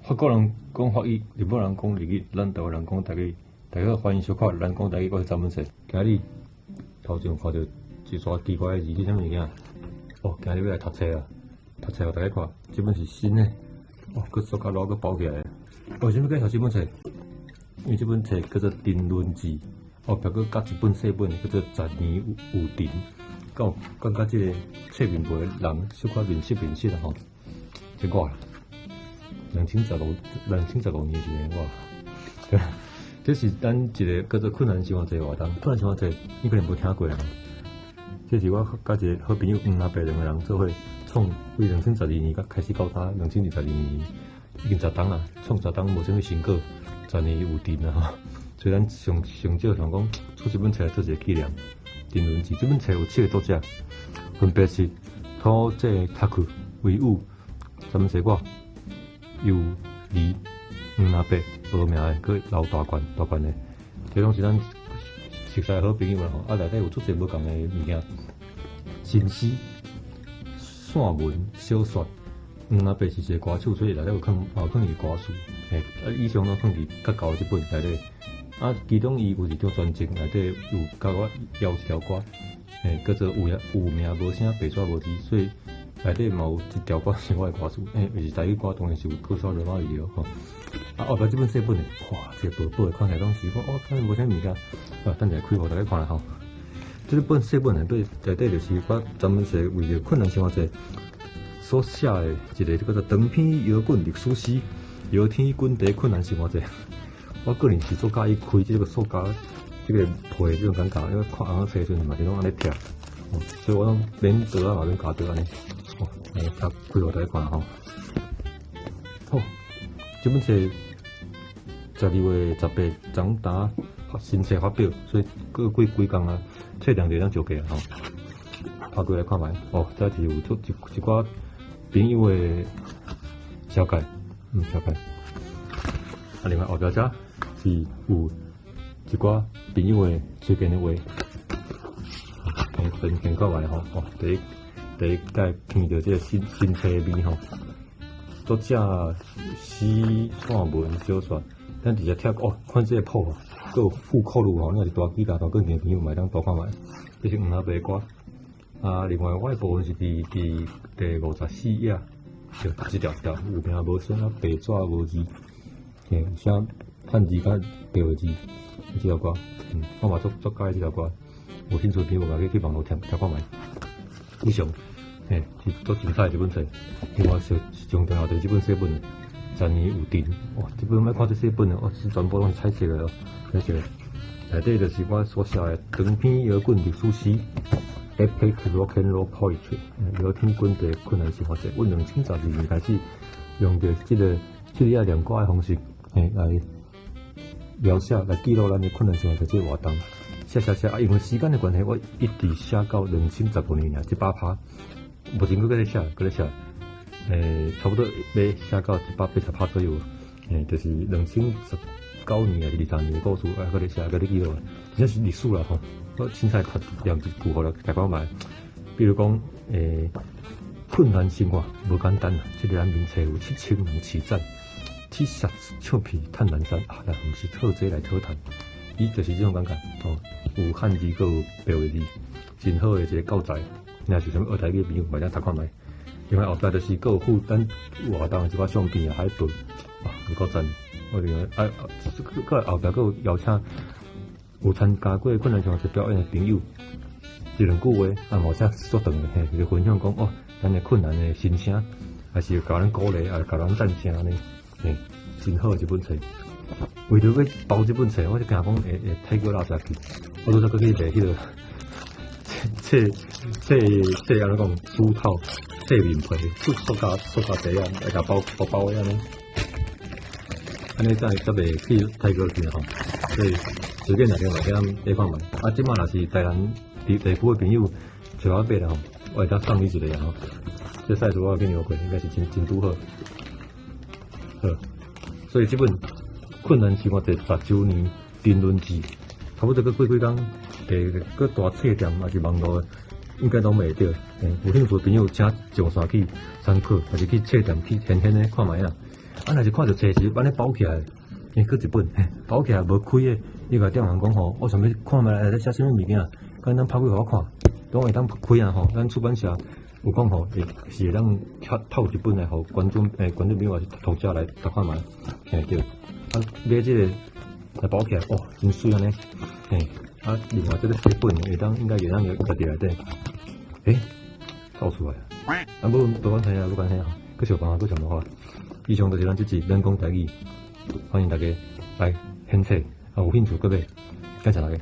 法国人讲法语，日本人讲日语，咱台湾人讲台语。大家欢迎收看，咱讲台语，我是张文世。今日头前看到一撮奇怪的字，是啥物件？哦，今日要来读册啊！读册，互大家看，这本是新的，哦，佮塑胶袋佮包起来的。为什么介绍这本册？因为这本册叫做《丁伦记》，后壁佮加一本细本的叫做《十年有丁》。敢有感觉这个册面背的人小可面色啊吼，这我2015年时个我，对。这是咱一个叫做困难生活节活动。困难生活节你可能无听过啦。这是我甲一个好朋友黄阿伯两个人做伙创，为2012年开始到他2022年已经10档啦，创10档无啥物成果，10年有定啦吼。所以咱上少想讲出这本册来做一个纪念。丁伦记这本册有7个作者，分别是土姐塔克、威武、咱西瓜、尤里。黄阿伯报名的，佮老大官的，这拢是咱熟悉好朋友啦吼。啊，内底有足侪无共的物件，新诗、散文、小说。黄阿伯是一个歌手，所以内底有放伊歌词。以上拢放伫较高这本内底。啊，其中伊有一张专辑内底有甲我邀一条歌，叫做有名无声，白纸无字，所以内底嘛有一条歌是我的歌词。是台语歌，当然是有多少热闹伊了吼。啊，后壁这本细本的，哇，这个薄薄的看起来拢是讲哦，看无啥物件，啊，等下开互大家看下吼。这本细本内底就是我专门是为着困难生活者所写的一个叫做长篇摇滚历史诗，摇天滚地困难生活者。我个人是做介意开这个塑胶这个皮这种感觉，因为看红册时阵嘛是拢安尼贴，所以我拢免倒啊嘛免加倒安尼，来开互大家看下吼。好。这本册12月18张达新册发表，所以过几工啊，册量就当上架吼。拍过来看卖，哦，这是有出一寡朋友的小解，小解。啊，另外后壁遮是有一寡朋友的推荐的话，分过来吼。哦，第一届闻到这个新册的味吼。作者诗、散文、小说，咱直接贴哦，看这个谱哦，佮有附扣录吼，那是大几大头，更近朋友买当多看卖。这是黄阿伯的歌。啊，另外我的部分是第54页，就一条有名无声啊，白纸无字，写汉字甲白字，这条歌，我嘛做介意这条歌，有兴趣朋友也可以去网络听看卖。以上。是足精彩的一本册，另外是上重要就是这本细本的10年有定。哇，这本莫看这细本的，是全部拢是彩色的哦，彩色的。内底就是我所写的长篇摇滚历史诗 ，Epic Rock and Roll Poetry， 摇天滚地困难生活者。阮2012年开始用着这个念歌的方式，来描写、来记录咱的困难生活者这个活动。写啊，因为时间的关系，我一直写到2015年啊，100%。目前搁在写，差不多要写到180%左右，就是2019年还是23年的故事，搁在写，搁在记录，真正是历史啦吼。我凊彩读2句互了大家买，比如讲，困难生活无简单啊，这个咱名册有7000人起战，T-shirt唱片探南山啊，咱毋是讨这来讨谈，伊就是这种感觉哦，有汉字，搁有白话字，真好的一个教材。若是啥物学台语朋友，买当读看卖。另外后壁就是搁有附咱活动一寡相片啊、海豚，哇，有够赞！我另外搁后壁搁有邀请有参加过困难生活节表演的朋友，一两句话啊，毛写足长的，就是分享讲哦，咱的困难的心声，还是甲咱鼓励，啊，甲咱赞声呢，真好一本册。为着要包这本册，我就惊讲会太过垃圾去，我都再搁去买迄个。这安怎讲？书套、这面皮、塑胶袋啊，来甲包安尼，安尼才袂去太过去吼。所以随便来点买看卖。啊，即摆若是台南地区的朋友找我买啦吼，我会当送你一个吼。这赛事我有跟你过，应该是真拄好。好，所以这本困难生活者10周年评论记，差不多搁几工。搁大册店还是网络的，应该拢买得到。有兴趣的朋友请上山去参考，还是去册店去闲闲的看卖啦。若是看到册是安尼包起来，佫一本，包起来无开诶，伊甲店员讲吼，我想要看觅内底写啥物物件，敢咱拍开互我看，等会当开啊吼，咱出版社有讲吼，是会当透一本来互观众观众朋友还是读者来读看觅，对，啊买即个来包起来，哦，真水安尼，啊另外即个一本会当应该会当有家己内底，造出来啊，啊不管听啊，不管听啊，佫想办法，佫想办法。以上就是咱这集人工台语，欢迎大家来献册，有兴趣各位，感谢大家。